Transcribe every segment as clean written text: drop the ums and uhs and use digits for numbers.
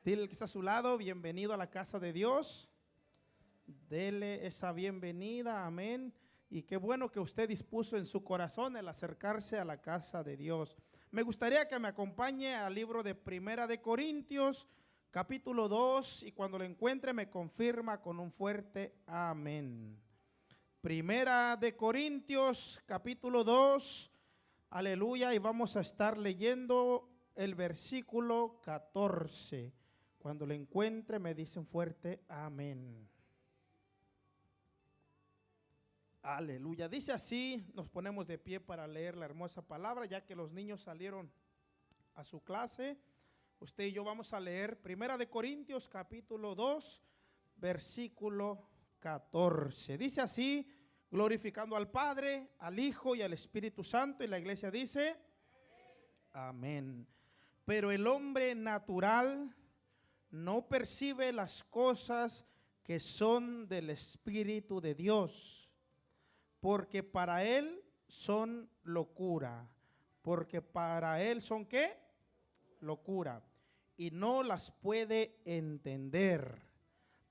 Dile al que está a su lado, bienvenido a la casa de Dios. Dele esa bienvenida, amén. Y qué bueno que usted dispuso en su corazón el acercarse a la casa de Dios. Me gustaría que me acompañe al libro de Primera de Corintios, capítulo 2, y cuando lo encuentre me confirma con un fuerte amén. Primera de Corintios, capítulo 2, aleluya, y vamos a estar leyendo el versículo 14. Cuando lo encuentre me dice un fuerte amén. Aleluya. Dice así, nos ponemos de pie para leer la hermosa palabra, ya que los niños salieron a su clase. Usted y yo vamos a leer Primera de Corintios capítulo 2, versículo 14. Dice así, glorificando al Padre, al Hijo y al Espíritu Santo, y la iglesia dice amén. Pero el hombre natural no percibe las cosas que son del Espíritu de Dios, porque para él son locura. Porque para él son ¿qué? Locura. Y no las puede entender,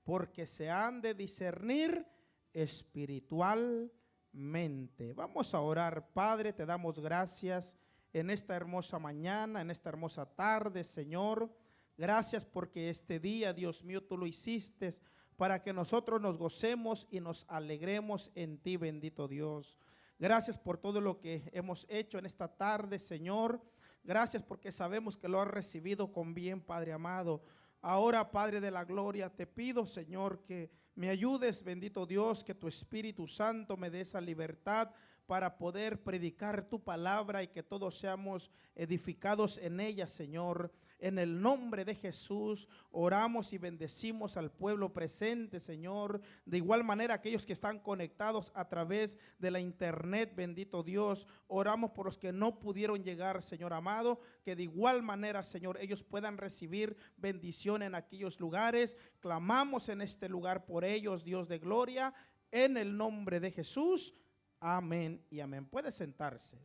porque se han de discernir espiritualmente. Vamos a orar. Padre, te damos gracias en esta hermosa mañana, en esta hermosa tarde, Señor. Gracias porque este día, Dios mío, tú lo hiciste para que nosotros nos gocemos y nos alegremos en ti, bendito Dios. Gracias por todo lo que hemos hecho en esta tarde, Señor. Gracias porque sabemos que lo has recibido con bien, Padre amado. Ahora, Padre de la gloria, te pido, Señor, que me ayudes, bendito Dios, que tu Espíritu Santo me dé esa libertad para poder predicar tu palabra y que todos seamos edificados en ella, Señor. En el nombre de Jesús oramos y bendecimos al pueblo presente, Señor. De igual manera aquellos que están conectados a través de la internet, bendito Dios. Oramos por los que no pudieron llegar, Señor amado, que de igual manera, Señor, ellos puedan recibir bendición en aquellos lugares. Clamamos en este lugar por ellos, Dios de gloria, en el nombre de Jesús. Amén y amén. Puede sentarse.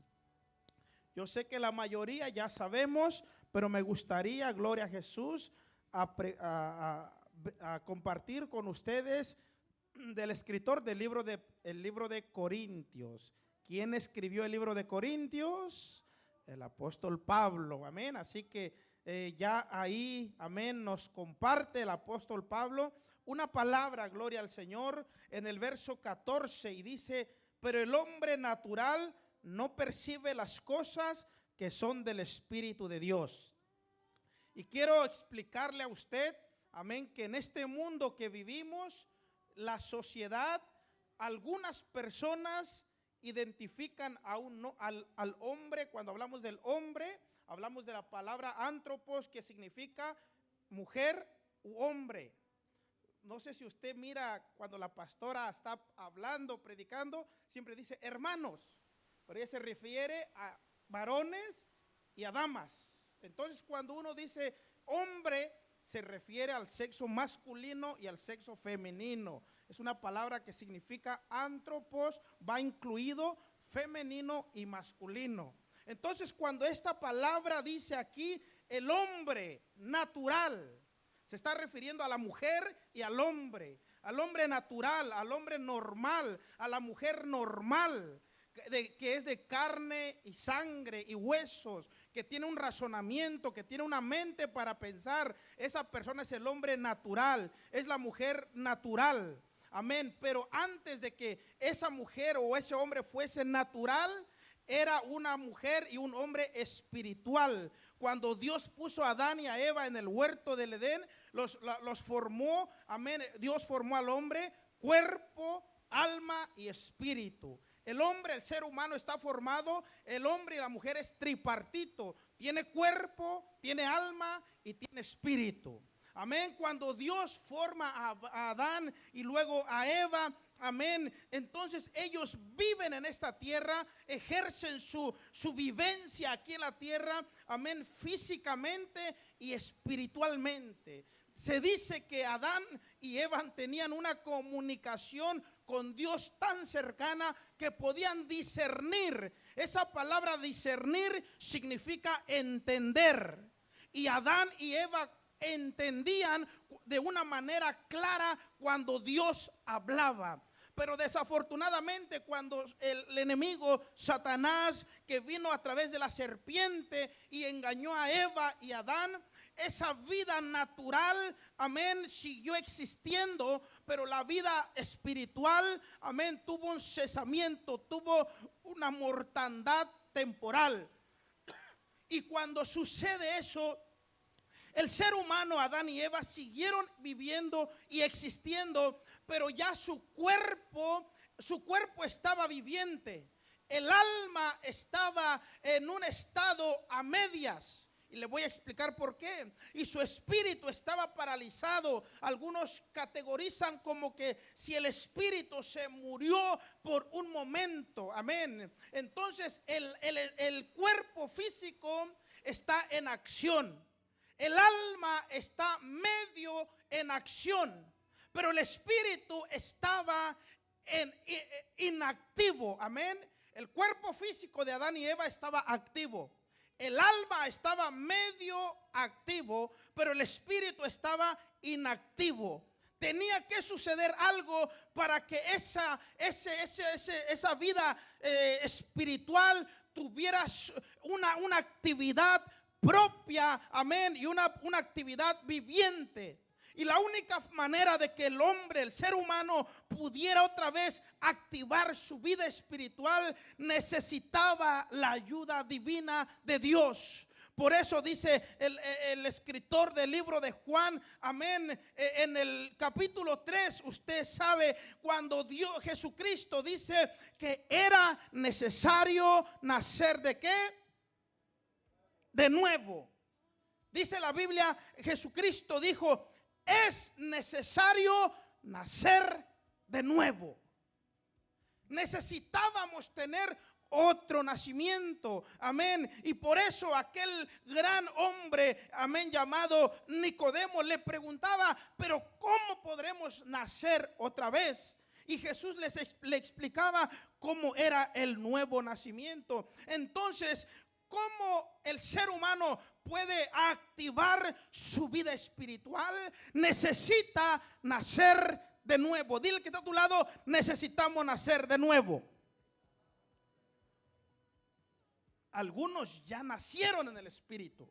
Yo sé que la mayoría ya sabemos, pero me gustaría, gloria a Jesús, a compartir con ustedes del escritor del libro de Corintios. ¿Quién escribió el libro de Corintios? El apóstol Pablo, amén. Así que ya ahí, amén, nos comparte el apóstol Pablo una palabra, gloria al Señor, en el verso 14, y dice: pero el hombre natural no percibe las cosas que son del Espíritu de Dios. Y quiero explicarle a usted, amén, que en este mundo que vivimos, la sociedad, algunas personas identifican al hombre. Cuando hablamos del hombre, hablamos de la palabra antropos, que significa mujer u hombre. No sé si usted mira cuando la pastora está hablando, predicando, siempre dice hermanos, pero ella se refiere a varones y a damas. Entonces cuando uno dice hombre, se refiere al sexo masculino y al sexo femenino. Es una palabra que significa antropos, va incluido femenino y masculino. Entonces cuando esta palabra dice aquí el hombre natural, se está refiriendo a la mujer y al hombre natural, al hombre normal, a la mujer normal, que es de carne y sangre y huesos, que tiene un razonamiento, que tiene una mente para pensar. Esa persona es el hombre natural, es la mujer natural, amén. Pero antes de que esa mujer o ese hombre fuese natural, era una mujer y un hombre espiritual. Cuando Dios puso a Adán y a Eva en el huerto del Edén, los formó, amén. Dios formó al hombre cuerpo, alma y espíritu. El hombre, el ser humano está formado, el hombre y la mujer es tripartito. Tiene cuerpo, tiene alma y tiene espíritu. Amén. Cuando Dios forma a Adán y luego a Eva, amén, entonces ellos viven en esta tierra, ejercen su vivencia aquí en la tierra, amén, físicamente y espiritualmente. Se dice que Adán y Eva tenían una comunicación con Dios tan cercana que podían discernir. Esa palabra discernir significa entender. Y Adán y Eva entendían de una manera clara cuando Dios hablaba. Pero desafortunadamente cuando el enemigo Satanás, que vino a través de la serpiente y engañó a Eva y a Adán, esa vida natural, amén, siguió existiendo, pero la vida espiritual, amén, tuvo un cesamiento, tuvo una mortandad temporal. Y cuando sucede eso, el ser humano, Adán y Eva, siguieron viviendo y existiendo, pero ya su cuerpo estaba viviente. El alma estaba en un estado a medias. Y le voy a explicar por qué. Y su espíritu estaba paralizado. Algunos categorizan como que si el espíritu se murió por un momento. Amén. Entonces el cuerpo físico está en acción. El alma está medio en acción. Pero el espíritu estaba inactivo. Amén. El cuerpo físico de Adán y Eva estaba activo. El alma estaba medio activo, pero el espíritu estaba inactivo. Tenía que suceder algo para que esa vida espiritual tuviera una actividad propia, amén, y una actividad viviente. Y la única manera de que el hombre, el ser humano, pudiera otra vez activar su vida espiritual, necesitaba la ayuda divina de Dios. Por eso dice el escritor del libro de Juan, amén, en el capítulo 3, usted sabe, cuando Jesucristo dice que era necesario nacer ¿de qué? De nuevo. Dice la Biblia, Jesucristo dijo, es necesario nacer de nuevo. Necesitábamos tener otro nacimiento, amén. Y por eso aquel gran hombre, amén, llamado Nicodemo, le preguntaba, pero ¿cómo podremos nacer otra vez? Y Jesús le explicaba cómo era el nuevo nacimiento. Entonces, ¿cómo el ser humano puede activar su vida espiritual? Necesita nacer de nuevo. Dile que está a tu lado, necesitamos nacer de nuevo. Algunos ya nacieron en el espíritu.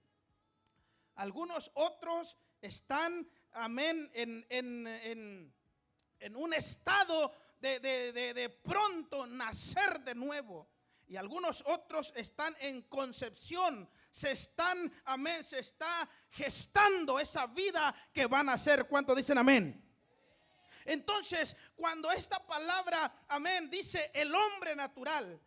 Algunos otros están, amén, en un estado de pronto nacer de nuevo. Y algunos otros están en concepción, se está gestando esa vida que van a ser. ¿Cuántos dicen amén? Entonces, cuando esta palabra, amén, dice el hombre natural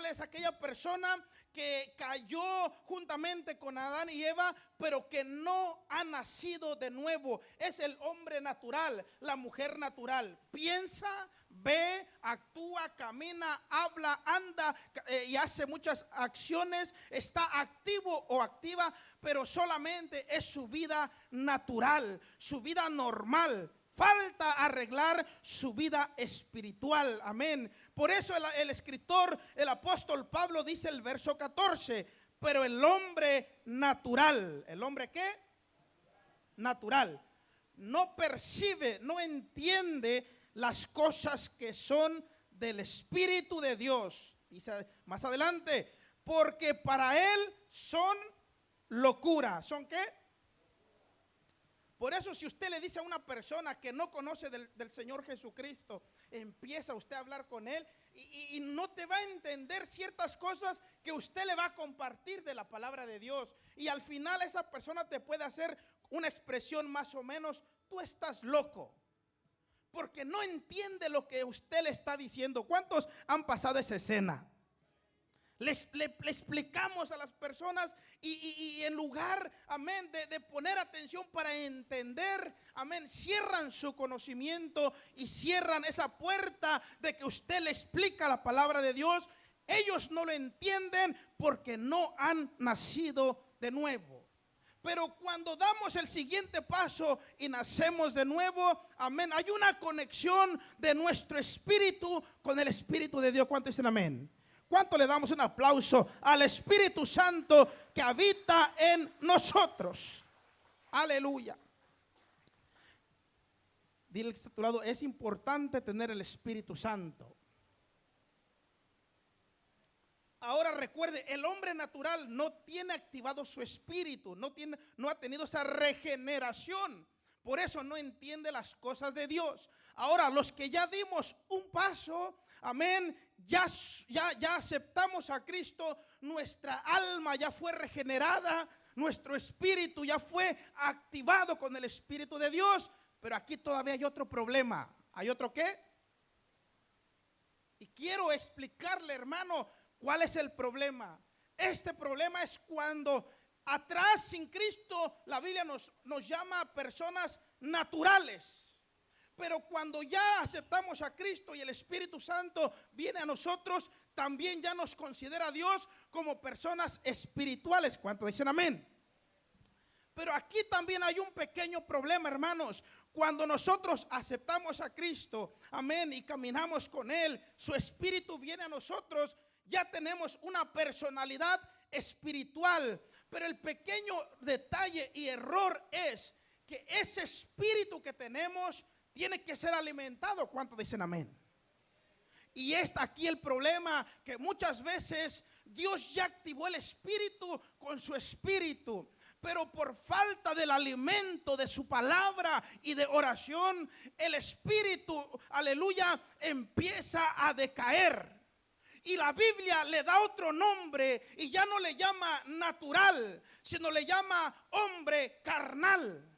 es aquella persona que cayó juntamente con Adán y Eva, pero que no ha nacido de nuevo. Es el hombre natural, la mujer natural. Piensa, ve, actúa, camina, habla, anda y hace muchas acciones. Está activo o activa, pero solamente es su vida natural, su vida normal. Falta arreglar su vida espiritual, amén. Por eso el escritor, el apóstol Pablo dice el verso 14, pero el hombre natural, ¿el hombre qué? Natural. No percibe, no entiende las cosas que son del Espíritu de Dios. Dice más adelante, porque para él son locura. ¿Son qué? Por eso si usted le dice a una persona que no conoce del Señor Jesucristo, empieza usted a hablar con él y no te va a entender ciertas cosas que usted le va a compartir de la palabra de Dios. Y al final esa persona te puede hacer una expresión más o menos, tú estás loco, porque no entiende lo que usted le está diciendo. ¿Cuántos han pasado esa escena? Le explicamos a las personas y en lugar, amén, de poner atención para entender, amén, cierran su conocimiento y cierran esa puerta de que usted le explica la palabra de Dios. Ellos no lo entienden porque no han nacido de nuevo. Pero cuando damos el siguiente paso y nacemos de nuevo, amén, hay una conexión de nuestro espíritu con el Espíritu de Dios. ¿Cuántos dicen amén? ¿Cuánto le damos un aplauso al Espíritu Santo que habita en nosotros? Aleluya. Dile que está a tu lado, es importante tener el Espíritu Santo. Ahora recuerde, el hombre natural no tiene activado su espíritu, no ha tenido esa regeneración. Por eso no entiende las cosas de Dios. Ahora, los que ya dimos un paso, amén, ya aceptamos a Cristo, nuestra alma ya fue regenerada, nuestro espíritu ya fue activado con el Espíritu de Dios. Pero aquí todavía hay otro problema. ¿Hay otro qué? Y quiero explicarle, hermano, ¿cuál es el problema? Este problema es cuando atrás sin Cristo, la Biblia nos llama personas naturales. Pero cuando ya aceptamos a Cristo y el Espíritu Santo viene a nosotros, también ya nos considera Dios como personas espirituales. ¿Cuántos dicen amén? Pero aquí también hay un pequeño problema, hermanos. Cuando nosotros aceptamos a Cristo, amén, y caminamos con Él, su Espíritu viene a nosotros, ya tenemos una personalidad espiritual. Pero el pequeño detalle y error es que ese espíritu que tenemos tiene que ser alimentado. ¿Cuántos dicen amén? Y está aquí el problema, que muchas veces Dios ya activó el espíritu con su espíritu, pero por falta del alimento de su palabra y de oración, el espíritu, aleluya, empieza a decaer. Y la Biblia le da otro nombre y ya no le llama natural, sino le llama hombre carnal.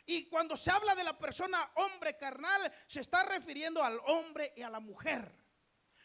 Y cuando se habla de la persona hombre carnal, se está refiriendo al hombre y a la mujer.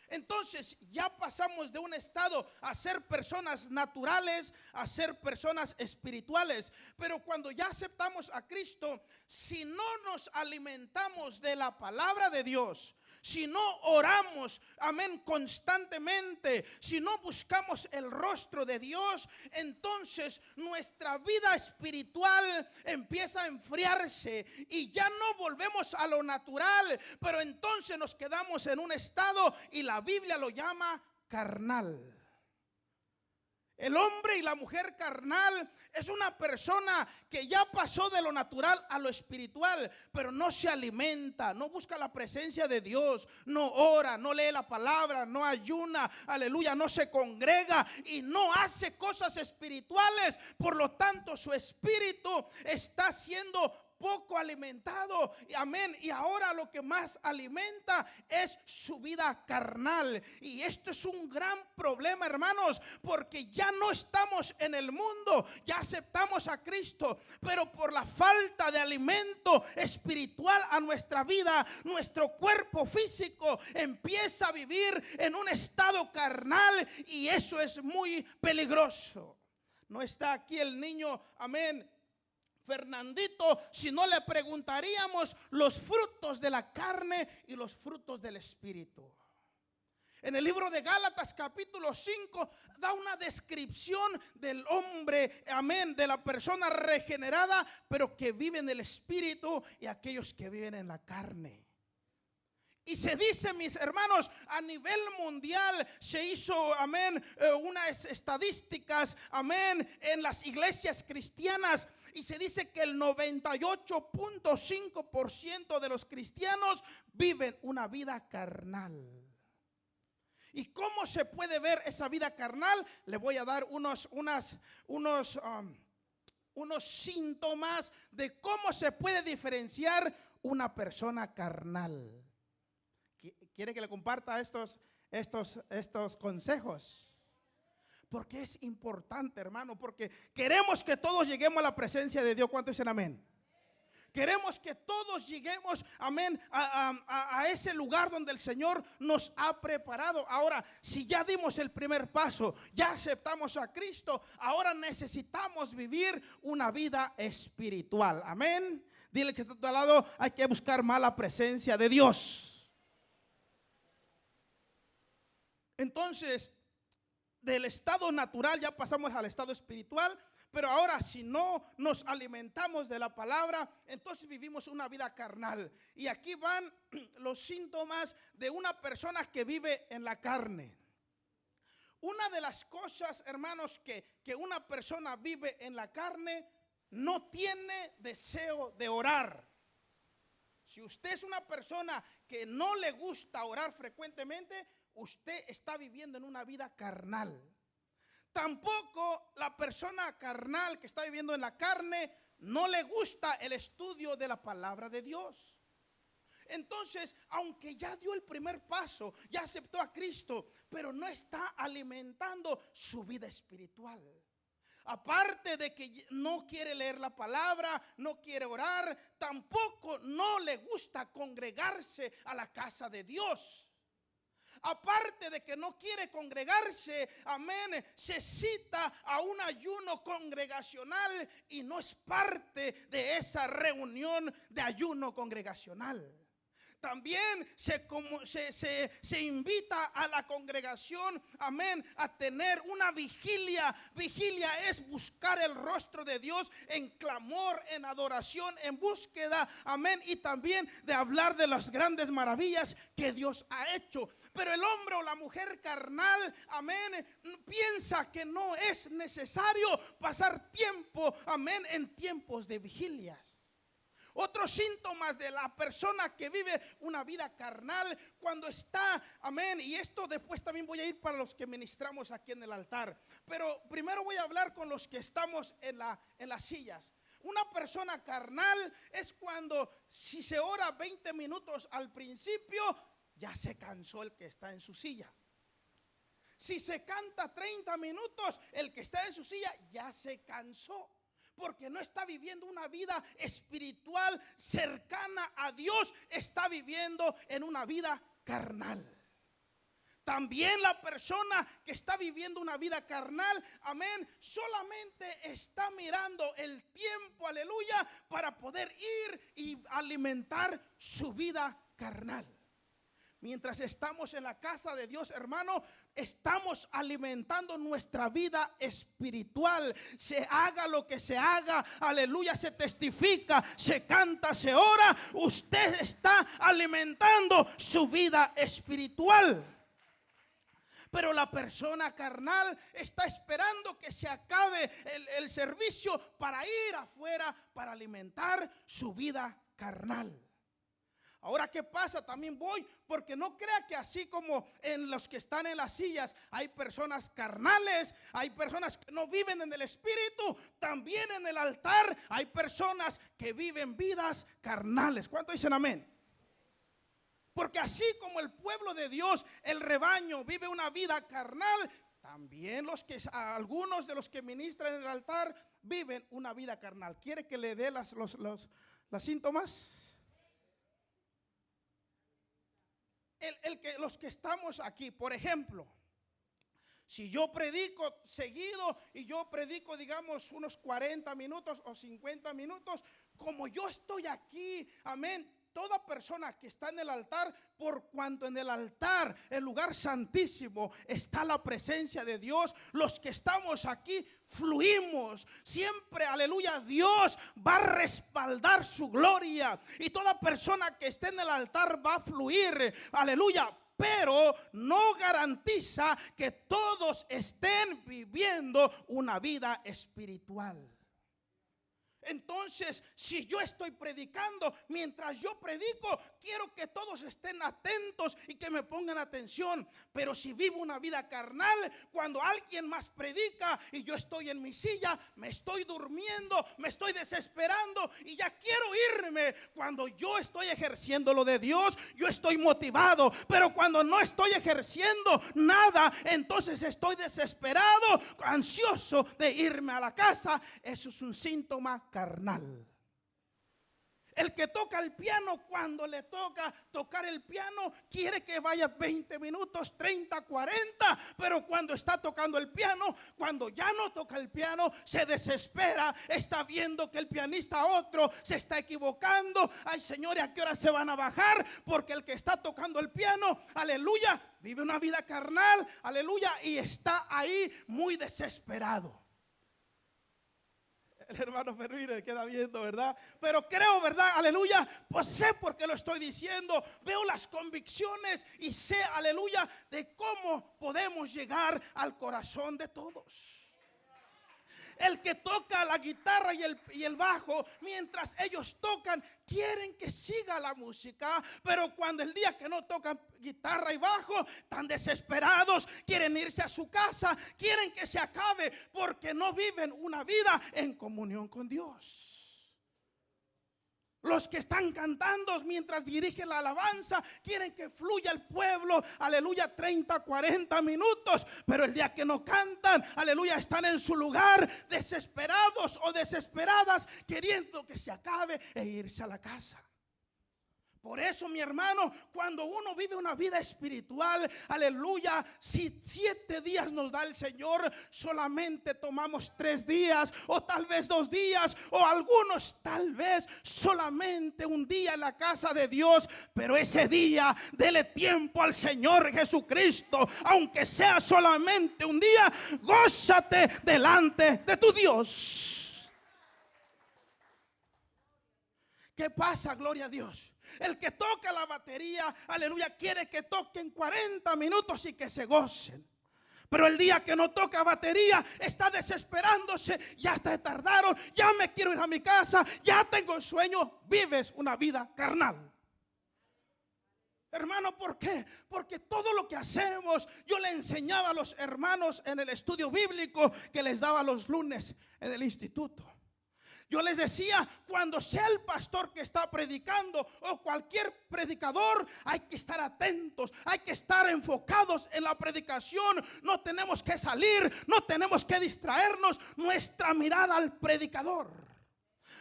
Entonces ya pasamos de un estado a ser personas naturales a ser personas espirituales. Pero cuando ya aceptamos a Cristo, si no nos alimentamos de la palabra de Dios, si no oramos, amén, constantemente, si no buscamos el rostro de Dios, entonces nuestra vida espiritual empieza a enfriarse y ya no volvemos a lo natural, pero entonces nos quedamos en un estado y la Biblia lo llama carnal. El hombre y la mujer carnal es una persona que ya pasó de lo natural a lo espiritual, pero no se alimenta, no busca la presencia de Dios, no ora, no lee la palabra, no ayuna, aleluya, no se congrega y no hace cosas espirituales. Por lo tanto, su espíritu está siendo poco alimentado, amén. Y ahora lo que más alimenta es su vida carnal. Y esto es un gran problema, hermanos, porque ya no estamos en el mundo, ya aceptamos a Cristo, pero por la falta de alimento espiritual a nuestra vida, nuestro cuerpo físico empieza a vivir en un estado carnal y eso es muy peligroso. No está aquí el niño, amén, Fernandito, si no le preguntaríamos los frutos de la carne y los frutos del espíritu. En el libro de Gálatas capítulo 5 da una descripción del hombre, amén, de la persona regenerada, pero que vive en el espíritu y aquellos que viven en la carne. Y se dice, mis hermanos, a nivel mundial se hizo, amén, unas estadísticas, amén, en las iglesias cristianas. Y se dice que el 98.5% de los cristianos viven una vida carnal. ¿Y cómo se puede ver esa vida carnal? Le voy a dar unos síntomas de cómo se puede diferenciar una persona carnal. ¿Quiere que le comparta estos consejos? Porque es importante, hermano, porque queremos que todos lleguemos a la presencia de Dios. ¿Cuántos dicen amén? Queremos que todos lleguemos, amén, a ese lugar donde el Señor nos ha preparado. Ahora, si ya dimos el primer paso, ya aceptamos a Cristo, ahora necesitamos vivir una vida espiritual. Amén. Dile que está a tu lado, hay que buscar más la presencia de Dios. Entonces, del estado natural ya pasamos al estado espiritual, pero ahora si no nos alimentamos de la palabra, entonces vivimos una vida carnal. Y aquí van los síntomas de una persona que vive en la carne. Una de las cosas, hermanos, que una persona vive en la carne no tiene deseo de orar. Si usted es una persona que no le gusta orar frecuentemente, usted está viviendo en una vida carnal. Tampoco la persona carnal que está viviendo en la carne no le gusta el estudio de la palabra de Dios. Entonces, aunque ya dio el primer paso, ya aceptó a Cristo, pero no está alimentando su vida espiritual. Aparte de que no quiere leer la palabra, no quiere orar, tampoco no le gusta congregarse a la casa de Dios. Aparte de que no quiere congregarse, amén, se cita a un ayuno congregacional y no es parte de esa reunión de ayuno congregacional. También se invita a la congregación, amén, a tener una vigilia. Vigilia es buscar el rostro de Dios en clamor, en adoración, en búsqueda, amén, y también de hablar de las grandes maravillas que Dios ha hecho. Pero el hombre o la mujer carnal, amén, piensa que no es necesario pasar tiempo, amén, en tiempos de vigilias. Otros síntomas de la persona que vive una vida carnal cuando está, amén, y esto después también voy a ir para los que ministramos aquí en el altar, pero primero voy a hablar con los que estamos en las sillas. Una persona carnal es cuando si se ora 20 minutos al principio, ya se cansó el que está en su silla. Si se canta 30 minutos, el que está en su silla ya se cansó, porque no está viviendo una vida espiritual cercana a Dios, está viviendo en una vida carnal. También la persona que está viviendo una vida carnal, amén, solamente está mirando el tiempo, aleluya, para poder ir y alimentar su vida carnal. Mientras estamos en la casa de Dios, hermano, estamos alimentando nuestra vida espiritual. Se haga lo que se haga, aleluya, se testifica, se canta, se ora, usted está alimentando su vida espiritual. Pero la persona carnal está esperando que se acabe el servicio para ir afuera, para alimentar su vida carnal. Ahora, ¿qué pasa? También voy, porque no crea que así como en los que están en las sillas hay personas carnales, hay personas que no viven en el espíritu, también en el altar hay personas que viven vidas carnales. ¿Cuántos dicen amén? Porque así como el pueblo de Dios, el rebaño, vive una vida carnal, también algunos de los que ministran en el altar viven una vida carnal. ¿Quiere que le dé las síntomas? Los que estamos aquí, por ejemplo, si yo predico seguido y yo predico, digamos, unos 40 minutos o 50 minutos, como yo estoy aquí, amén. Toda persona que está en el altar, por cuanto en el altar, el lugar santísimo, está la presencia de Dios, los que estamos aquí fluimos. Siempre, aleluya, Dios va a respaldar su gloria. Y toda persona que esté en el altar va a fluir, aleluya. Pero no garantiza que todos estén viviendo una vida espiritual. Entonces, si yo estoy predicando, mientras yo predico, quiero que todos estén atentos y que me pongan atención. Pero si vivo una vida carnal, cuando alguien más predica y yo estoy en mi silla, me estoy durmiendo, me estoy desesperando y ya quiero irme. Cuando yo estoy ejerciendo lo de Dios, yo estoy motivado. Pero cuando no estoy ejerciendo nada, entonces estoy desesperado, ansioso de irme a la casa. Eso es un síntoma carnal. El que toca el piano, cuando le toca tocar el piano, quiere que vaya 20 minutos, 30, 40, pero cuando está tocando el piano, cuando ya no toca el piano, se desespera, está viendo que el pianista otro se está equivocando. Ay, señores, ¿a qué hora se van a bajar? Porque el que está tocando el piano, aleluya, vive una vida carnal, aleluya, y está ahí muy desesperado. El hermano Fermín queda viendo, ¿verdad? Pero creo, ¿verdad? Aleluya. Pues sé por qué lo estoy diciendo. Veo las convicciones y sé, aleluya, de cómo podemos llegar al corazón de todos. El que toca la guitarra y el bajo, mientras ellos tocan, quieren que siga la música. Pero cuando el día que no tocan guitarra y bajo, están desesperados, quieren irse a su casa, quieren que se acabe, porque no viven una vida en comunión con Dios. Los que están cantando mientras dirigen la alabanza quieren que fluya el pueblo, aleluya, 30, 40 minutos. Pero el día que no cantan, aleluya, están en su lugar desesperados o desesperadas, queriendo que se acabe e irse a la casa. Por eso, mi hermano, cuando uno vive una vida espiritual, aleluya, si 7 días nos da el Señor, solamente tomamos 3 días, o tal vez 2 días, o algunos tal vez solamente un día en la casa de Dios. Pero ese día, dele tiempo al Señor Jesucristo, aunque sea solamente un día, gózate delante de tu Dios. ¿Qué pasa? Gloria a Dios. El que toca la batería, aleluya, quiere que toquen 40 minutos y que se gocen. Pero el día que no toca batería, está desesperándose. Ya te tardaron, ya me quiero ir a mi casa, ya tengo sueño. Vives una vida carnal. Hermano, ¿por qué? Porque todo lo que hacemos, yo le enseñaba a los hermanos en el estudio bíblico que les daba los lunes en el instituto. Yo les decía, cuando sea el pastor que está predicando o cualquier predicador, hay que estar atentos, hay que estar enfocados en la predicación. No tenemos que salir, no tenemos que distraernos, nuestra mirada al predicador.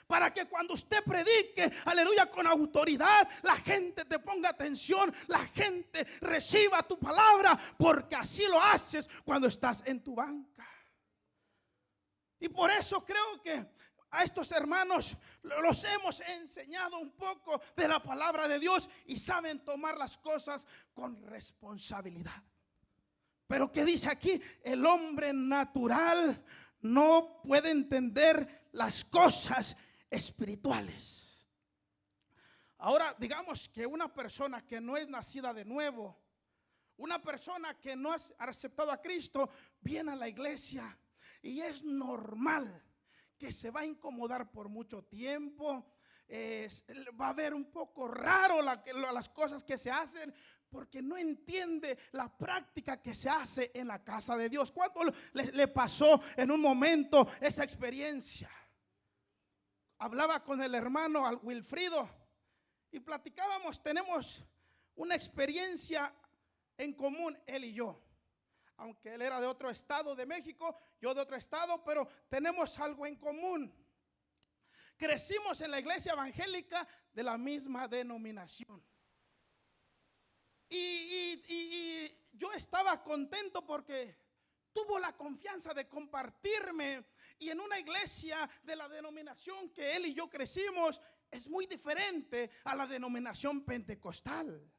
Para que cuando usted predique, aleluya, con autoridad, la gente te ponga atención, la gente reciba tu palabra, porque así lo haces cuando estás en tu banca. Y por eso creo que a estos hermanos los hemos enseñado un poco de la palabra de Dios y saben tomar las cosas con responsabilidad. Pero ¿qué dice aquí? El hombre natural no puede entender las cosas espirituales. Ahora, digamos que una persona que no es nacida de nuevo, una persona que no ha aceptado a Cristo, viene a la iglesia y es normal que se va a incomodar por mucho tiempo. Va a ver un poco raro las cosas que se hacen, porque no entiende la práctica que se hace en la casa de Dios. ¿Cuánto le pasó en un momento esa experiencia? Hablaba con el hermano Wilfrido y platicábamos. Tenemos una experiencia en común, él y yo. Aunque él era de otro estado de México, yo de otro estado, pero tenemos algo en común. Crecimos en la iglesia evangélica de la misma denominación. Y yo estaba contento porque tuvo la confianza de compartirme. Y en una iglesia de la denominación que él y yo crecimos, es muy diferente a la denominación pentecostal.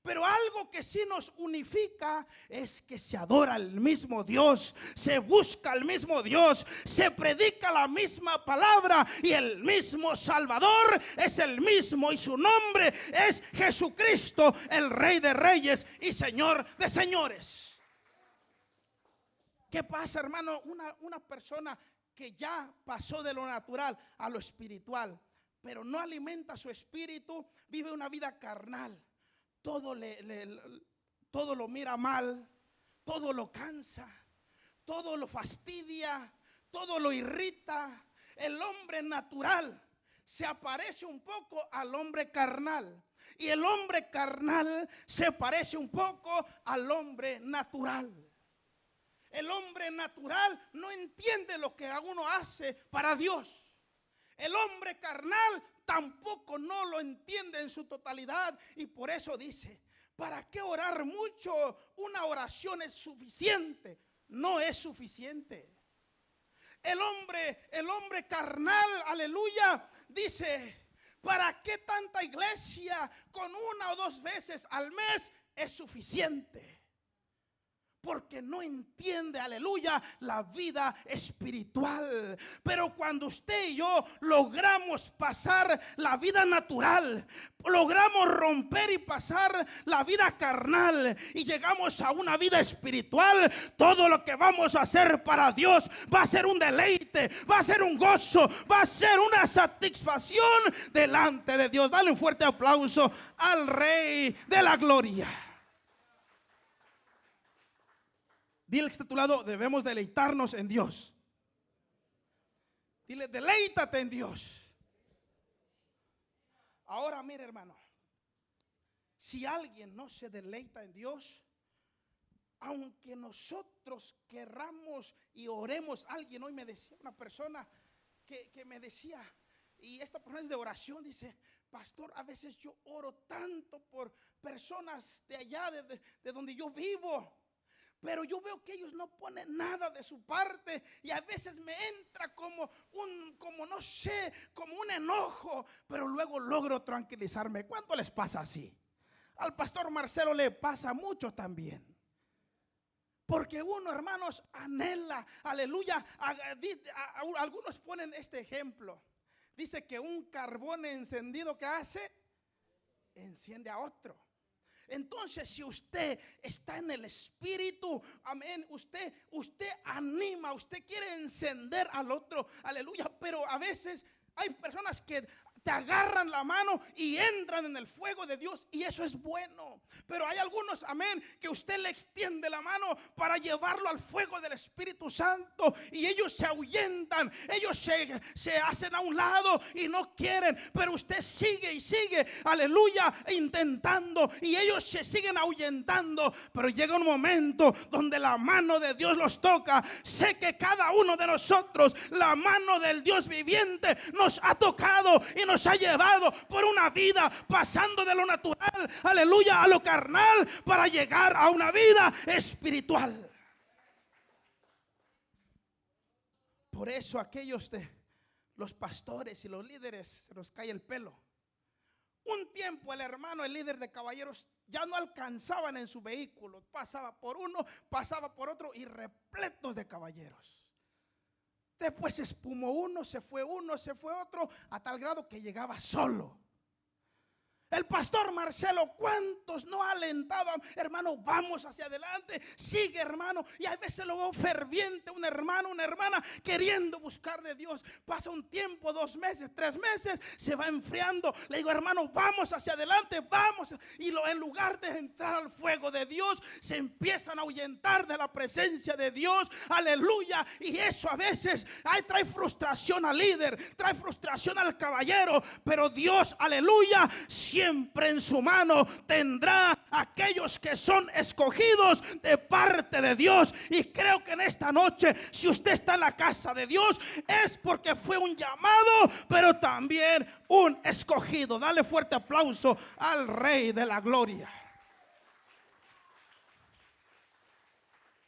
Pero algo que sí nos unifica es que se adora al mismo Dios, se busca al mismo Dios, se predica la misma palabra y el mismo Salvador es el mismo y su nombre es Jesucristo, el Rey de Reyes y Señor de Señores. ¿Qué pasa, hermano? Una persona que ya pasó de lo natural a lo espiritual, pero no alimenta su espíritu, vive una vida carnal. Todo lo mira mal, todo lo cansa, todo lo fastidia, todo lo irrita. El hombre natural se aparece un poco al hombre carnal, y el hombre carnal se parece un poco al hombre natural. El hombre natural no entiende lo que uno hace para Dios. El hombre carnal tampoco no lo entiende en su totalidad, y por eso dice: ¿para qué orar mucho? Una oración es suficiente. No es suficiente. El hombre carnal, aleluya, dice: ¿para qué tanta iglesia? Con 1 o 2 veces al mes es suficiente. porque no entiende, aleluya, la vida espiritual. Pero cuando usted y yo logramos pasar la vida natural, logramos romper y pasar la vida carnal y llegamos a una vida espiritual, todo lo que vamos a hacer para Dios va a ser un deleite, va a ser un gozo, va a ser una satisfacción delante de Dios. Dale un fuerte aplauso al Rey de la Gloria. Dile que está a tu lado: debemos deleitarnos en Dios. Dile: deleítate en Dios. Ahora mire, hermano, si alguien no se deleita en Dios, aunque nosotros querramos y oremos, alguien hoy me decía, una persona que me decía, y esta persona es de oración, dice: pastor, a veces yo oro tanto por personas de allá, de donde yo vivo, pero yo veo que ellos no ponen nada de su parte y a veces me entra como no sé, como un enojo, pero luego logro tranquilizarme. ¿Cuánto les pasa así? Al pastor Marcelo le pasa mucho también. Porque uno, hermanos, anhela, aleluya. Algunos ponen este ejemplo. Dice que un carbón encendido, ¿qué hace? Enciende a otro. Entonces, si usted está en el Espíritu, amén, usted anima, usted quiere encender al otro, aleluya. Pero a veces hay personas que te agarran la mano y entran en el fuego de Dios, y eso es bueno. Pero hay algunos, amén, que usted le extiende la mano para llevarlo al fuego del Espíritu Santo, y ellos se ahuyentan, ellos se hacen a un lado y no quieren, pero usted sigue y sigue, aleluya, intentando, y ellos se siguen ahuyentando. Pero llega un momento donde la mano de Dios los toca. Sé que cada uno de nosotros, la mano del Dios viviente nos ha tocado y nos ha llevado por una vida pasando de lo natural, aleluya, a lo carnal, para llegar a una vida espiritual. Por eso aquellos de los pastores y los líderes se nos cae el pelo. Un tiempo el hermano, el líder de caballeros, ya no alcanzaban en su vehículo, pasaba por uno, pasaba por otro, y repletos de caballeros. Después se espumó uno, se fue otro, a tal grado que llegaba solo. El pastor Marcelo, ¿cuántos no ha alentado? Hermano, vamos hacia adelante, sigue, hermano. Y a veces lo veo ferviente, un hermano, una hermana queriendo buscar de Dios. Pasa un tiempo, 2 meses, 3 meses, se va enfriando. Le digo: hermano, vamos hacia adelante, vamos. Y en lugar de entrar al fuego de Dios, se empiezan a ahuyentar de la presencia de Dios. Aleluya. Y eso a veces trae frustración al líder, trae frustración al caballero. Pero Dios, aleluya, siempre en su mano tendrá aquellos que son escogidos de parte de Dios. Y creo que en esta noche, si usted está en la casa de Dios, es porque fue un llamado, pero también un escogido. Dale fuerte aplauso al Rey de la Gloria.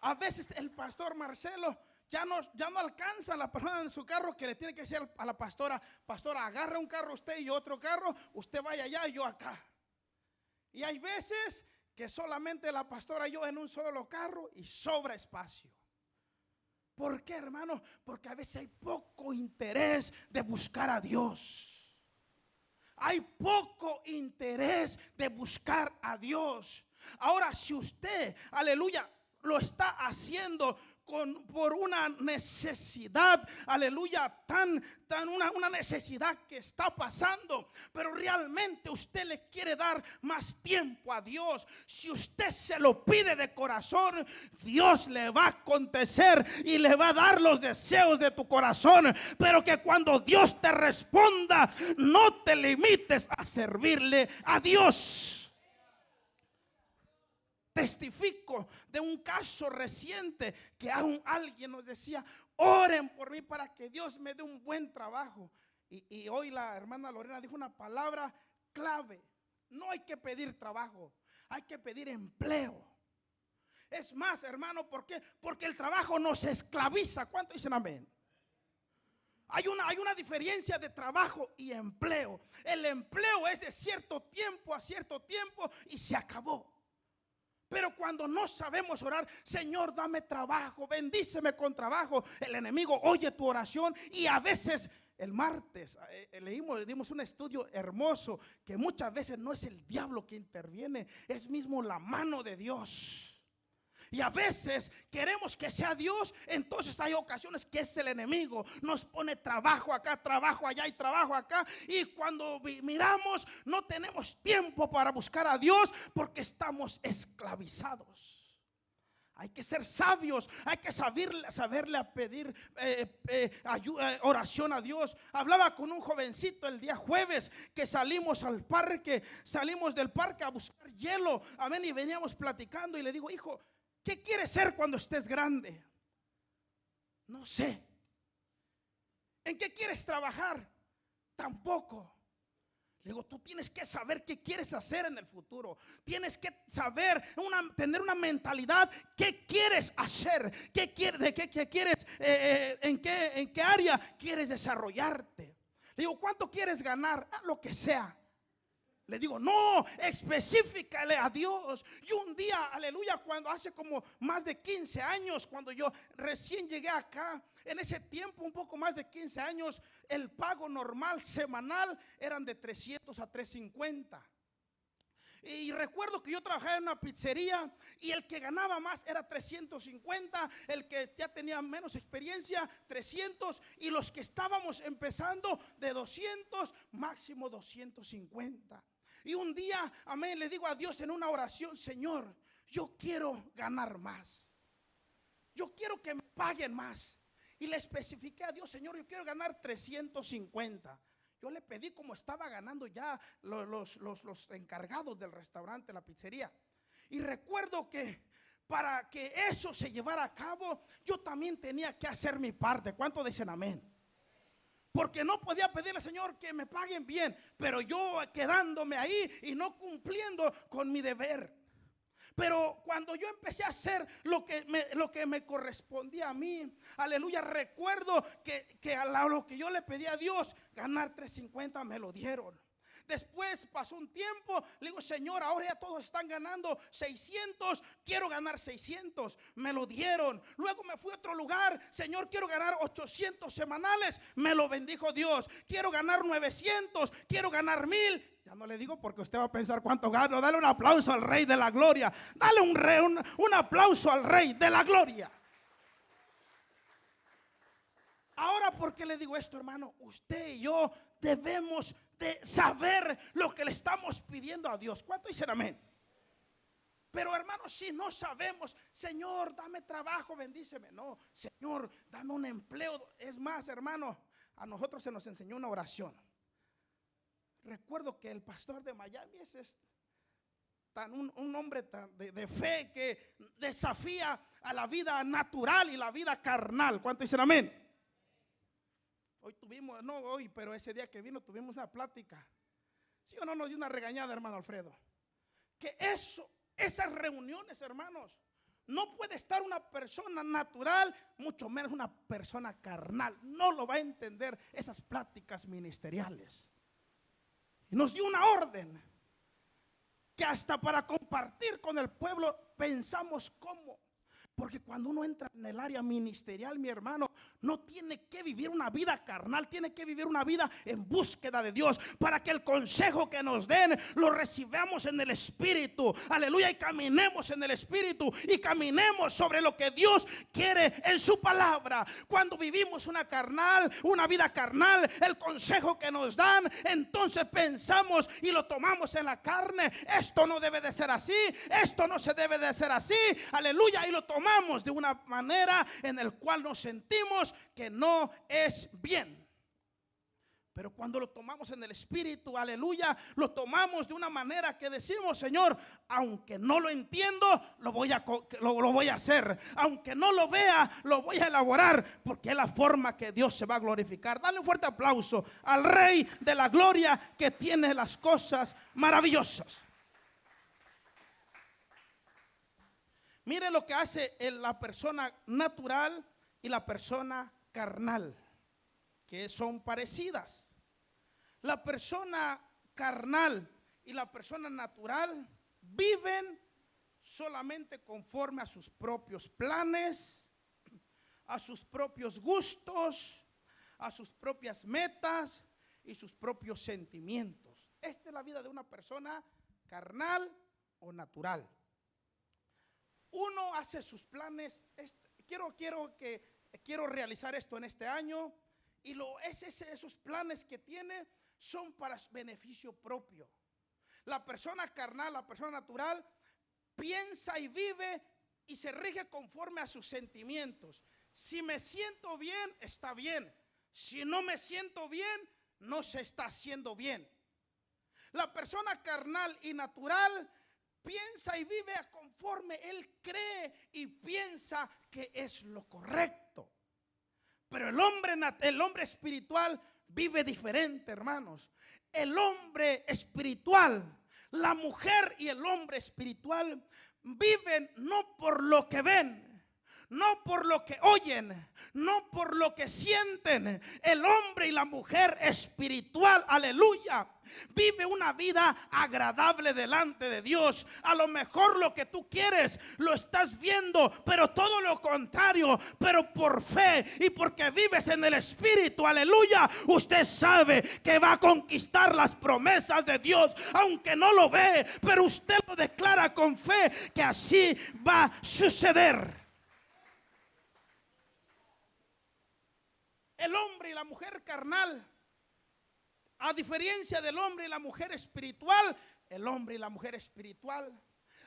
A veces el pastor Marcelo ya no alcanza la persona en su carro, que le tiene que decir a la pastora: pastora, agarra un carro usted y otro carro, usted vaya allá y yo acá. Y hay veces que solamente la pastora y yo en un solo carro y sobra espacio. ¿Por qué, hermano? Porque a veces hay poco interés de buscar a Dios. Hay poco interés de buscar a Dios. Ahora, si usted, aleluya, lo está haciendo por una necesidad, aleluya, una necesidad que está pasando, pero realmente usted le quiere dar más tiempo a Dios, si usted se lo pide de corazón, Dios le va a acontecer y le va a dar los deseos de tu corazón. Pero que cuando Dios te responda, no te limites a servirle a Dios. Testifico de un caso reciente que aún alguien nos decía: oren por mí para que Dios me dé un buen trabajo. Y hoy la hermana Lorena dijo una palabra clave: no hay que pedir trabajo, hay que pedir empleo. Es más, hermano, ¿por qué? Porque el trabajo nos esclaviza. ¿Cuánto dicen amén? Hay una diferencia de trabajo y empleo. El empleo es de cierto tiempo a cierto tiempo y se acabó. Pero cuando no sabemos orar, Señor, dame trabajo, bendíceme con trabajo, el enemigo oye tu oración. Y a veces, el martes dimos un estudio hermoso, que muchas veces no es el diablo que interviene, es mismo la mano de Dios. Y a veces queremos que sea Dios, entonces hay ocasiones que es el enemigo. Nos pone trabajo acá, trabajo allá y trabajo acá. Y cuando miramos, no tenemos tiempo para buscar a Dios porque estamos esclavizados. Hay que ser sabios, hay que saberle a pedir oración a Dios. Hablaba con un jovencito el día jueves que salimos al parque, salimos del parque a buscar hielo. Amén, y veníamos platicando y le digo, hijo, ¿qué quieres ser cuando estés grande? No sé. ¿En qué quieres trabajar? Tampoco. Le digo, tú tienes que saber qué quieres hacer en el futuro. Tienes que saber, tener una mentalidad. ¿Qué quieres hacer? ¿Qué quieres? ¿En qué área quieres desarrollarte? Le digo, ¿cuánto quieres ganar? Lo que sea. Le digo, no, específicale a Dios. Y un día, aleluya, cuando hace como más de 15 años, cuando yo recién llegué acá, en ese tiempo, un poco más de 15 años, el pago normal semanal eran de 300 a 350. Y recuerdo que yo trabajaba en una pizzería y el que ganaba más era 350, el que ya tenía menos experiencia 300 y los que estábamos empezando de 200, máximo 250. Y un día, amén, le digo a Dios en una oración, Señor, yo quiero ganar más. Yo quiero que me paguen más. Y le especifiqué a Dios, Señor, yo quiero ganar 350. Yo le pedí como estaba ganando ya los encargados del restaurante, la pizzería. Y recuerdo que para que eso se llevara a cabo, yo también tenía que hacer mi parte. ¿Cuánto dicen amén? Porque no podía pedirle al Señor que me paguen bien, pero yo quedándome ahí y no cumpliendo con mi deber. Pero cuando yo empecé a hacer lo que me correspondía a mí, aleluya, recuerdo que a lo que yo le pedí a Dios, ganar 350 me lo dieron. Después pasó un tiempo, le digo, Señor, ahora ya todos están ganando 600, quiero ganar 600, me lo dieron. Luego me fui a otro lugar, Señor, quiero ganar 800 semanales, me lo bendijo Dios. Quiero ganar 900, quiero ganar 1000. Ya no le digo porque usted va a pensar cuánto gano. Dale un aplauso al Rey de la Gloria. Dale un aplauso al Rey de la Gloria. Ahora, ¿por qué le digo esto, hermano? Usted y yo debemos de saber lo que le estamos pidiendo a Dios. ¿Cuánto dicen amén? Pero hermano, si no sabemos, Señor, dame trabajo, bendíceme. No, Señor, dame un empleo. Es más, hermano, a nosotros se nos enseñó una oración. Recuerdo que el pastor de Miami es un hombre de fe que desafía a la vida natural y la vida carnal. ¿Cuánto dicen amén? Hoy tuvimos, no hoy, pero ese día que vino tuvimos una plática. ¿Sí o no nos dio una regañada, hermano Alfredo? Que esas reuniones, hermanos, no puede estar una persona natural, mucho menos una persona carnal. No lo va a entender esas pláticas ministeriales. Nos dio una orden que hasta para compartir con el pueblo pensamos cómo. Porque cuando uno entra en el área ministerial, mi hermano, no tiene que vivir una vida carnal, tiene que vivir una vida en búsqueda de Dios, para que el consejo que nos den lo recibamos en el Espíritu, aleluya, y caminemos en el Espíritu y caminemos sobre lo que Dios quiere en su palabra. Cuando vivimos una vida carnal, el consejo que nos dan, entonces pensamos y lo tomamos en la carne. Esto no debe de ser así, esto no se debe de hacer así, aleluya, y lo tomamos de una manera en el cual nos sentimos que no es bien. Pero cuando lo tomamos en el Espíritu, aleluya, lo tomamos de una manera que decimos, Señor, aunque no lo entiendo, lo voy a hacer. Aunque no lo vea, lo voy a elaborar, porque es la forma que Dios se va a glorificar. Dale un fuerte aplauso al Rey de la Gloria, que tiene las cosas maravillosas. Mire lo que hace la persona natural y la persona carnal, que son parecidas. La persona carnal y la persona natural viven solamente conforme a sus propios planes, a sus propios gustos, a sus propias metas y sus propios sentimientos. Esta es la vida de una persona carnal o natural. Uno hace sus planes. Quiero realizar esto en este año, y esos planes que tiene son para beneficio propio. La persona carnal, la persona natural, piensa y vive y se rige conforme a sus sentimientos. Si me siento bien, está bien. Si no me siento bien, no se está haciendo bien. La persona carnal y natural piensa y vive conforme él cree y piensa que es lo correcto. Pero el hombre espiritual vive diferente, hermanos. El hombre espiritual, la mujer y el hombre espiritual viven no por lo que ven, no por lo que oyen, no por lo que sienten. El hombre y la mujer espiritual, aleluya, vive una vida agradable delante de Dios. A lo mejor lo que tú quieres lo estás viendo, pero todo lo contrario. Pero por fe y porque vives en el Espíritu, aleluya, usted sabe que va a conquistar las promesas de Dios, aunque no lo ve, pero usted lo declara con fe que así va a suceder. El hombre y la mujer carnal, a diferencia del hombre y la mujer espiritual, el hombre y la mujer espiritual,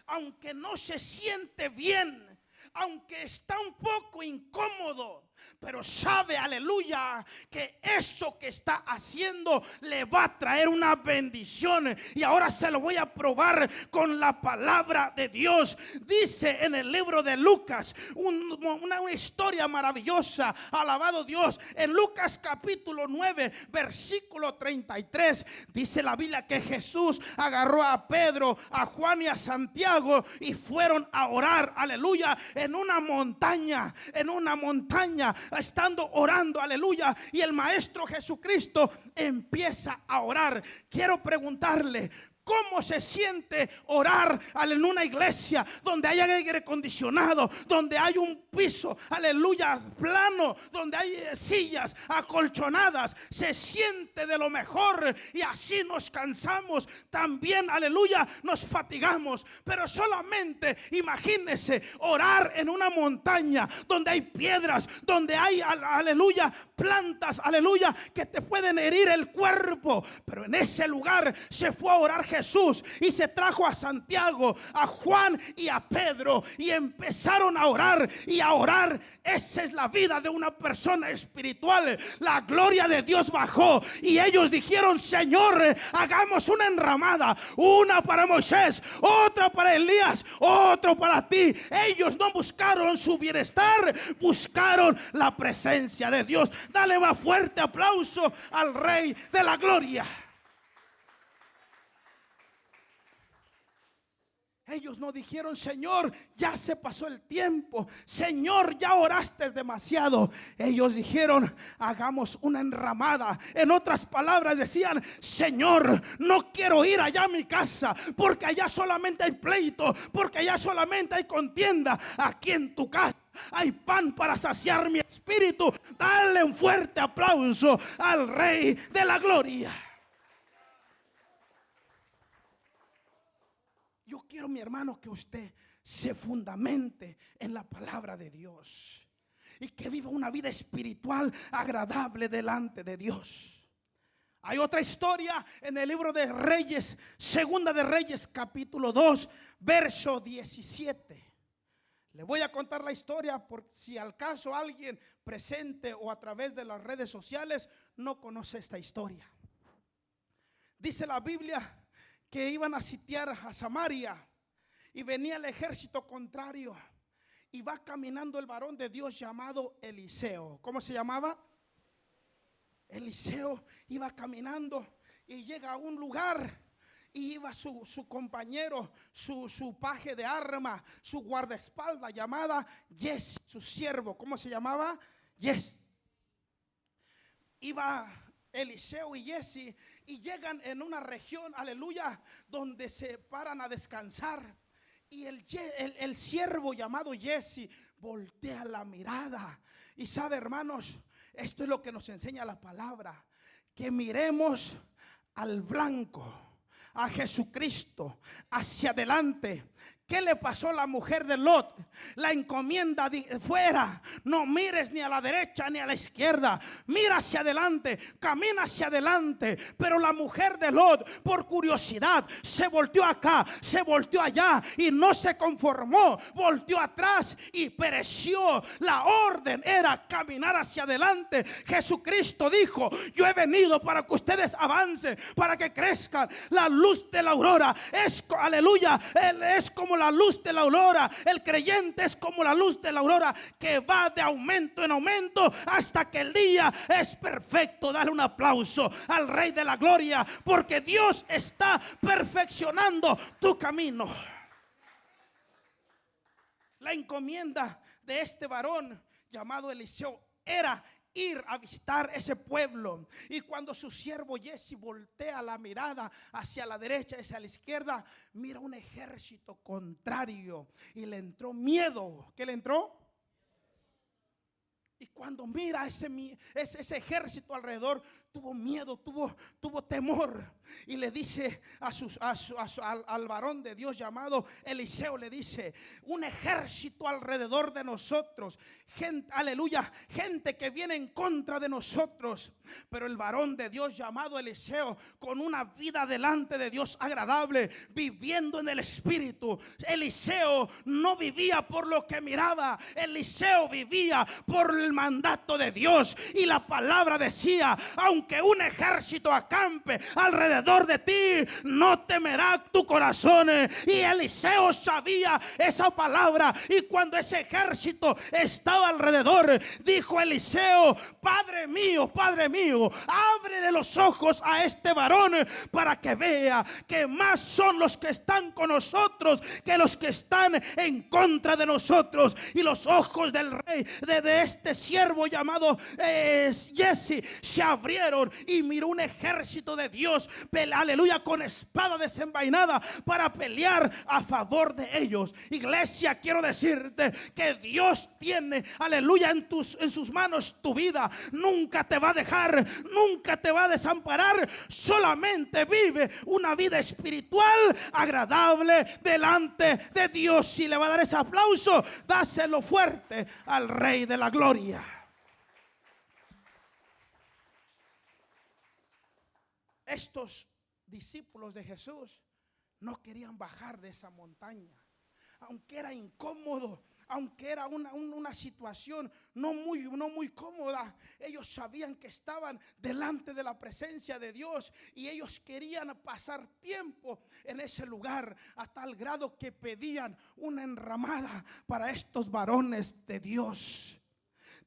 aunque no se siente bien, aunque está un poco incómodo, pero sabe, aleluya, que eso que está haciendo le va a traer una bendición. Y ahora se lo voy a probar con la palabra de Dios. Dice en el libro de Lucas una historia maravillosa, alabado Dios. En Lucas capítulo 9 versículo 33 dice la Biblia que Jesús agarró a Pedro, a Juan y a Santiago y fueron a orar, aleluya, en una montaña, estando orando, aleluya, y el Maestro Jesucristo empieza a orar. Quiero preguntarle, ¿cómo se siente orar en una iglesia donde hay aire acondicionado, donde hay un piso, aleluya, plano, donde hay sillas acolchonadas? Se siente de lo mejor y así nos cansamos. También, aleluya, nos fatigamos. Pero solamente imagínese orar en una montaña donde hay piedras, donde hay, aleluya, plantas, aleluya, que te pueden herir el cuerpo. Pero en ese lugar se fue a orar Jesús y se trajo a Santiago, a Juan y a Pedro y empezaron a orar y a orar. Esa es la vida de una persona espiritual. La gloria de Dios bajó y ellos dijeron: Señor, hagamos una enramada, una para Moisés, otra para Elías, otro para ti. Ellos no buscaron su bienestar, buscaron la presencia de Dios. Dale más fuerte aplauso al Rey de la Gloria. Ellos no dijeron: Señor, ya se pasó el tiempo, Señor, ya oraste demasiado. Ellos dijeron: hagamos una enramada. En otras palabras decían: Señor, no quiero ir allá a mi casa, porque allá solamente hay pleito, porque allá solamente hay contienda. Aquí en tu casa hay pan para saciar mi espíritu. Dale un fuerte aplauso al Rey de la Gloria. Yo quiero, mi hermano, que usted se fundamente en la palabra de Dios y que viva una vida espiritual agradable delante de Dios. Hay otra historia en el libro de Reyes, Segunda de Reyes, capítulo 2, verso 17. Le voy a contar la historia por si al caso alguien presente o a través de las redes sociales no conoce esta historia. Dice la Biblia que iban a sitiar a Samaria y venía el ejército contrario y va caminando el varón de Dios llamado Eliseo. ¿Cómo se llamaba? Eliseo iba caminando y llega a un lugar y iba su compañero, su paje de arma, su guardaespaldas llamada Yes, su siervo. ¿Cómo se llamaba? Yes. Iba Eliseo y Jesse y llegan en una región, aleluya, donde se paran a descansar. Y el siervo llamado Jesse voltea la mirada. Y sabe, hermanos, esto es lo que nos enseña la palabra, que miremos al blanco, a Jesucristo, hacia adelante. ¿Qué le pasó a la mujer de Lot? La encomienda fuera. No mires ni a la derecha ni a la izquierda. Mira hacia adelante, camina hacia adelante. Pero la mujer de Lot, por curiosidad, se volteó acá, se volteó allá y no se conformó. Volteó atrás y pereció. La orden era caminar hacia adelante. Jesucristo dijo: yo he venido para que ustedes avancen, para que crezcan. La luz de la aurora es, aleluya, es como la luz de la aurora. El creyente es como la luz de la aurora, que va de aumento en aumento hasta que el día es perfecto. Dale un aplauso al Rey de la Gloria, porque Dios está perfeccionando tu camino. La encomienda de este varón llamado Eliseo era ir a visitar ese pueblo. Y cuando su siervo Jesse voltea la mirada hacia la derecha y hacia la izquierda, mira un ejército contrario y le entró miedo. ¿Qué le entró? Y cuando mira ese ejército alrededor, tuvo miedo, tuvo temor. Y le dice al varón de Dios llamado Eliseo, le dice: un ejército alrededor de nosotros, gente, aleluya, gente que viene en contra de nosotros. Pero el varón de Dios llamado Eliseo, con una vida delante de Dios agradable, viviendo en el Espíritu. Eliseo no vivía por lo que miraba, Eliseo vivía por el mandato de Dios. Y la palabra decía: aunque un ejército acampe alrededor de ti, no temerá tu corazón. Y Eliseo sabía esa palabra, y cuando ese ejército estaba alrededor, dijo Eliseo: Padre mío, ábrele los ojos a este varón para que vea que más son los que están con nosotros que los que están en contra de nosotros. Y los ojos del rey, de este siervo llamado Jesse, se abrieron y miró un ejército de Dios, aleluya, con espada desenvainada para pelear a favor de ellos. Iglesia, quiero decirte que Dios tiene, aleluya, en sus manos tu vida. Nunca te va a dejar, nunca te va a desamparar. Solamente vive una vida espiritual agradable delante de Dios. Si le va a dar ese aplauso, dáselo fuerte al Rey de la Gloria. Estos discípulos de Jesús no querían bajar de esa montaña, aunque era incómodo, aunque era una situación no muy cómoda. Ellos sabían que estaban delante de la presencia de Dios y ellos querían pasar tiempo en ese lugar, a tal grado que pedían una enramada para estos varones de Dios.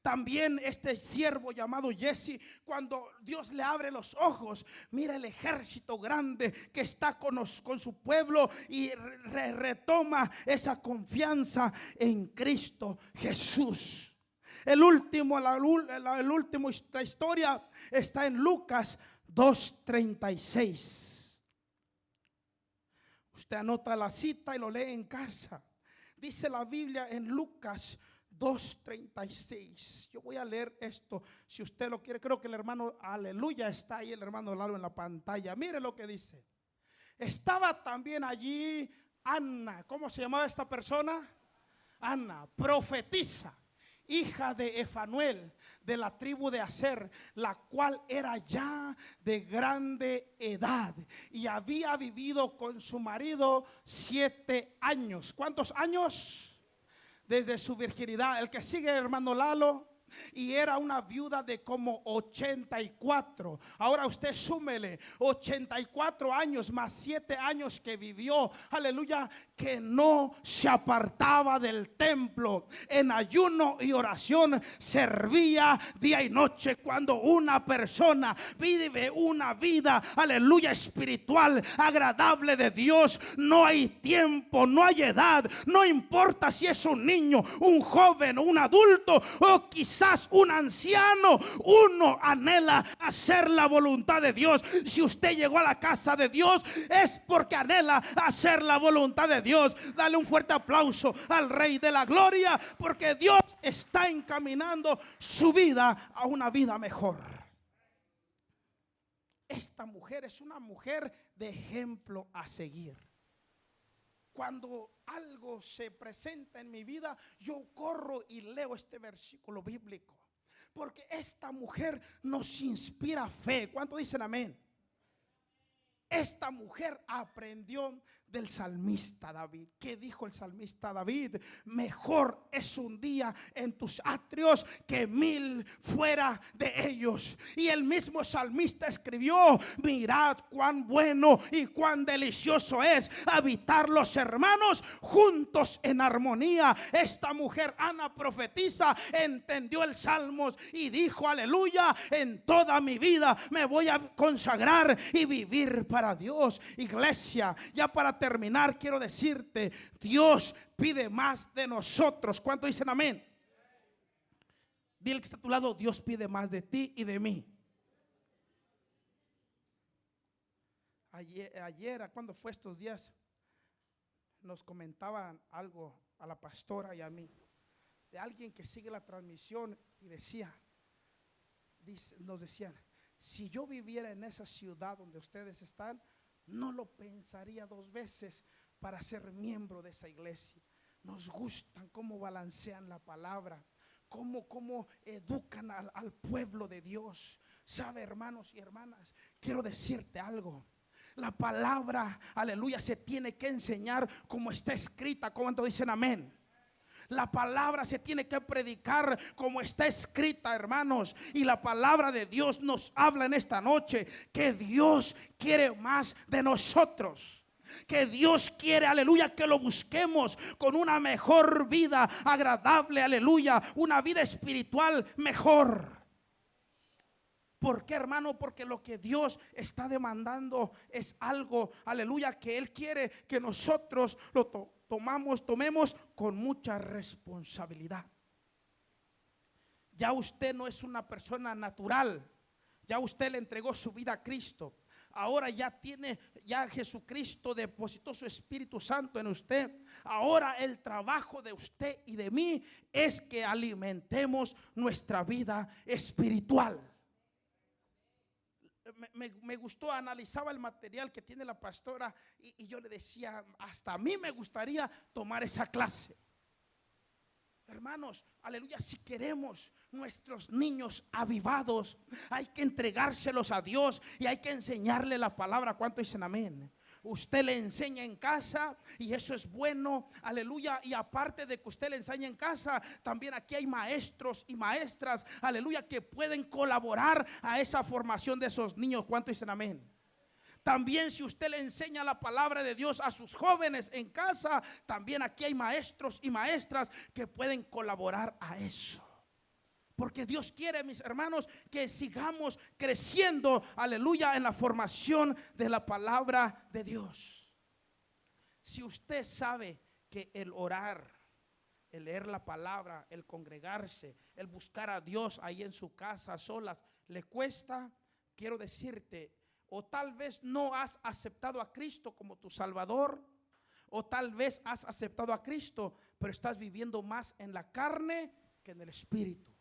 También este siervo llamado Jesse, cuando Dios le abre los ojos, mira el ejército grande que está con su pueblo y retoma esa confianza en Cristo Jesús. La última historia está en Lucas 2:36. Usted anota la cita y lo lee en casa. Dice la Biblia en Lucas 2:36. Yo voy a leer esto, si usted lo quiere. Creo que el hermano, aleluya, está ahí, el hermano Lalo en la pantalla. Mire lo que dice. Estaba también allí Ana. ¿Cómo se llamaba esta persona? Ana, profetisa, hija de Efanuel, de la tribu de Aser, la cual era ya de grande edad y había vivido con su marido 7 años. ¿Cuántos años? Desde su virginidad. El que sigue, hermano Lalo. Y era una viuda de como 84. Ahora usted súmele 84 años más 7 años que vivió, aleluya, que no se apartaba del templo. En ayuno y oración servía día y noche. Cuando una persona vive una vida, aleluya, espiritual, agradable de Dios, no hay tiempo, no hay edad, no importa si es un niño, un joven, un adulto o quizás quizás un anciano, uno anhela hacer la voluntad de Dios. Si usted llegó a la casa de Dios, es porque anhela hacer la voluntad de Dios. Dale un fuerte aplauso al Rey de la Gloria, porque Dios está encaminando su vida a una vida mejor. Esta mujer es una mujer de ejemplo a seguir. Cuando algo se presenta en mi vida, yo corro y leo este versículo bíblico, porque esta mujer nos inspira fe. ¿Cuánto dicen amén? Esta mujer aprendió del salmista David. ¿Qué dijo el salmista David? Mejor es un día en tus atrios que 1000 fuera de ellos. Y el mismo salmista escribió: mirad cuán bueno y cuán delicioso es habitar los hermanos juntos en armonía. Esta mujer, Ana profetiza, entendió el Salmos y dijo: aleluya, en toda mi vida me voy a consagrar y vivir para Dios. Iglesia, ya para terminar, quiero decirte, Dios pide más de nosotros. ¿Cuánto dicen amén? Dile que está a tu lado: Dios pide más de ti y de mí. Ayer, ¿cuándo fue estos días? Nos comentaban algo a la pastora y a mí, de alguien que sigue la transmisión, y nos decían: si yo viviera en esa ciudad donde ustedes están, no lo pensaría 2 veces para ser miembro de esa iglesia. Nos gustan cómo balancean la palabra, cómo educan al pueblo de Dios. ¿Sabe, hermanos y hermanas? Quiero decirte algo. La palabra, aleluya, se tiene que enseñar como está escrita. ¿Cuánto dicen amén? La palabra se tiene que predicar como está escrita, hermanos. Y la palabra de Dios nos habla en esta noche que Dios quiere más de nosotros. Que Dios quiere, aleluya, que lo busquemos con una mejor vida agradable, aleluya, una vida espiritual mejor. ¿Por qué, hermano? Porque lo que Dios está demandando es algo, aleluya, que Él quiere que nosotros lo tomemos con mucha responsabilidad. Ya usted no es una persona natural. Ya usted le entregó su vida a Cristo. Ahora ya Jesucristo depositó su Espíritu Santo en usted. Ahora el trabajo de usted y de mí es que alimentemos nuestra vida espiritual. Me gustó, analizaba el material que tiene la pastora y yo le decía: hasta a mí me gustaría tomar esa clase. Hermanos, aleluya, si queremos nuestros niños avivados, hay que entregárselos a Dios y hay que enseñarle la palabra. ¿Cuánto dicen amén? Usted le enseña en casa y eso es bueno, aleluya. Y aparte de que usted le enseña en casa, también aquí hay maestros y maestras, aleluya, que pueden colaborar a esa formación de esos niños. ¿Cuánto dicen amén? También si usted le enseña la palabra de Dios a sus jóvenes en casa, también aquí hay maestros y maestras que pueden colaborar a eso. Porque Dios quiere, mis hermanos, que sigamos creciendo, aleluya, en la formación de la palabra de Dios. Si usted sabe que el orar, el leer la palabra, el congregarse, el buscar a Dios ahí en su casa a solas, le cuesta, quiero decirte, o tal vez no has aceptado a Cristo como tu Salvador, o tal vez has aceptado a Cristo, pero estás viviendo más en la carne que en el Espíritu.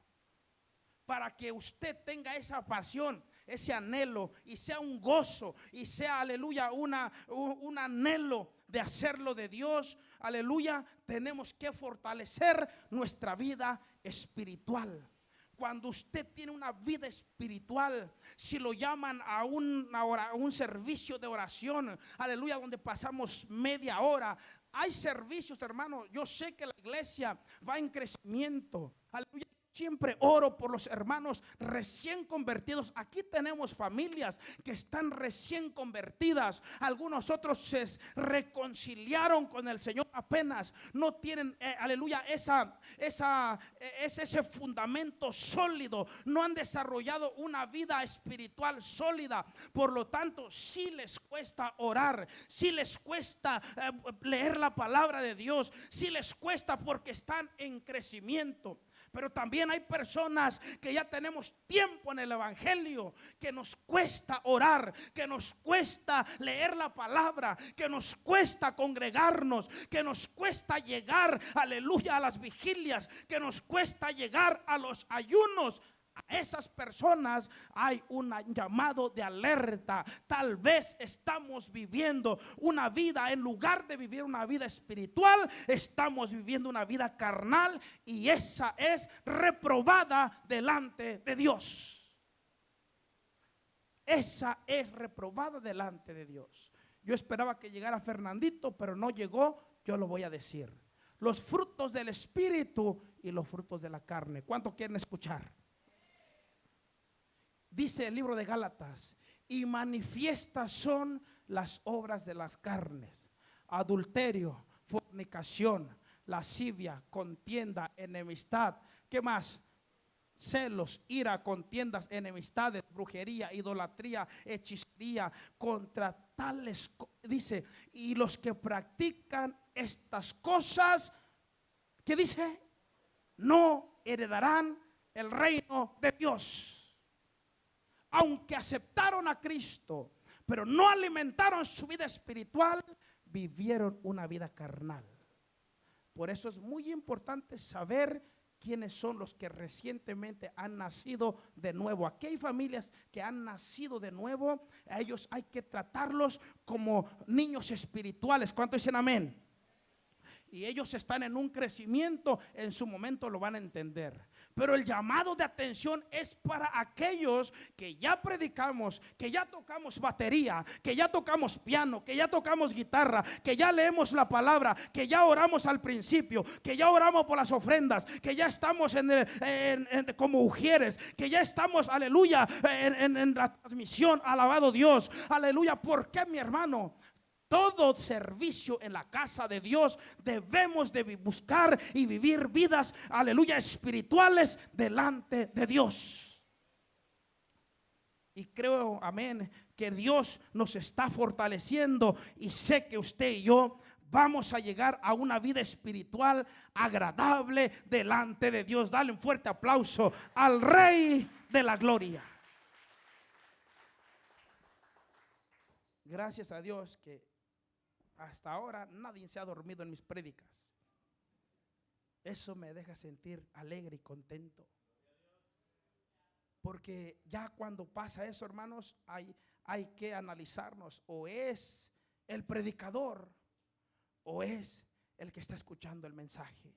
Para que usted tenga esa pasión, ese anhelo, y sea un gozo, y sea, aleluya, un anhelo de hacerlo de Dios, aleluya, tenemos que fortalecer nuestra vida espiritual. Cuando usted tiene una vida espiritual, si lo llaman a un servicio de oración, aleluya, donde pasamos media hora. Hay servicios, hermano, yo sé que la iglesia va en crecimiento, aleluya. Siempre oro por los hermanos recién convertidos. Aquí tenemos familias que están recién convertidas. Algunos otros se reconciliaron con el Señor apenas. No tienen, aleluya, ese fundamento sólido. No han desarrollado una vida espiritual sólida. Por lo tanto, sí les cuesta orar. Sí les cuesta leer la palabra de Dios. Sí les cuesta porque están en crecimiento. Pero también hay personas que ya tenemos tiempo en el evangelio, que nos cuesta orar, que nos cuesta leer la palabra, que nos cuesta congregarnos, que nos cuesta llegar, aleluya, a las vigilias, que nos cuesta llegar a los ayunos. A esas personas hay un llamado de alerta. Tal vez estamos viviendo una vida, en lugar de vivir una vida espiritual, estamos viviendo una vida carnal, y esa es reprobada delante de Dios. Esa es reprobada delante de Dios. Yo esperaba que llegara Fernandito, pero no llegó. Yo lo voy a decir: los frutos del Espíritu y los frutos de la carne. ¿Cuánto quieren escuchar? Dice el libro de Gálatas: y manifiestas son las obras de las carnes: adulterio, fornicación, lascivia, contienda, enemistad. ¿Qué más? Celos, ira, contiendas, enemistades, brujería, idolatría, hechicería. Contra tales, dice, y los que practican estas cosas, ¿qué dice? No heredarán el reino de Dios. Aunque aceptaron a Cristo, pero no alimentaron su vida espiritual, vivieron una vida carnal. Por eso es muy importante saber quiénes son los que recientemente han nacido de nuevo. Aquí hay familias que han nacido de nuevo. A ellos hay que tratarlos como niños espirituales. ¿Cuántos dicen amén? Y ellos están en un crecimiento, en su momento lo van a entender. Pero el llamado de atención es para aquellos que ya predicamos, que ya tocamos batería, que ya tocamos piano, que ya tocamos guitarra, que ya leemos la palabra, que ya oramos al principio, que ya oramos por las ofrendas, que ya estamos como ujieres, que ya estamos, aleluya, en la transmisión. Alabado Dios, aleluya. ¿Por qué, mi hermano? Todo servicio en la casa de Dios debemos de buscar y vivir vidas, aleluya, espirituales delante de Dios. Y creo, amén, que Dios nos está fortaleciendo, y sé que usted y yo vamos a llegar a una vida espiritual agradable delante de Dios. Dale un fuerte aplauso al Rey de la Gloria. Gracias a Dios que hasta ahora nadie se ha dormido en mis prédicas. Eso me deja sentir alegre y contento. Porque ya cuando pasa eso, hermanos, hay que analizarnos: o es el predicador o es el que está escuchando el mensaje.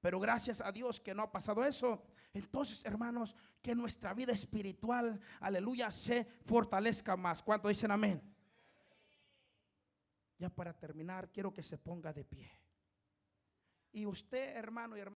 Pero gracias a Dios que no ha pasado eso. Entonces, hermanos, que nuestra vida espiritual, aleluya, se fortalezca más. ¿Cuánto dicen amén? Ya para terminar, quiero que se ponga de pie. Y usted, hermano y hermana,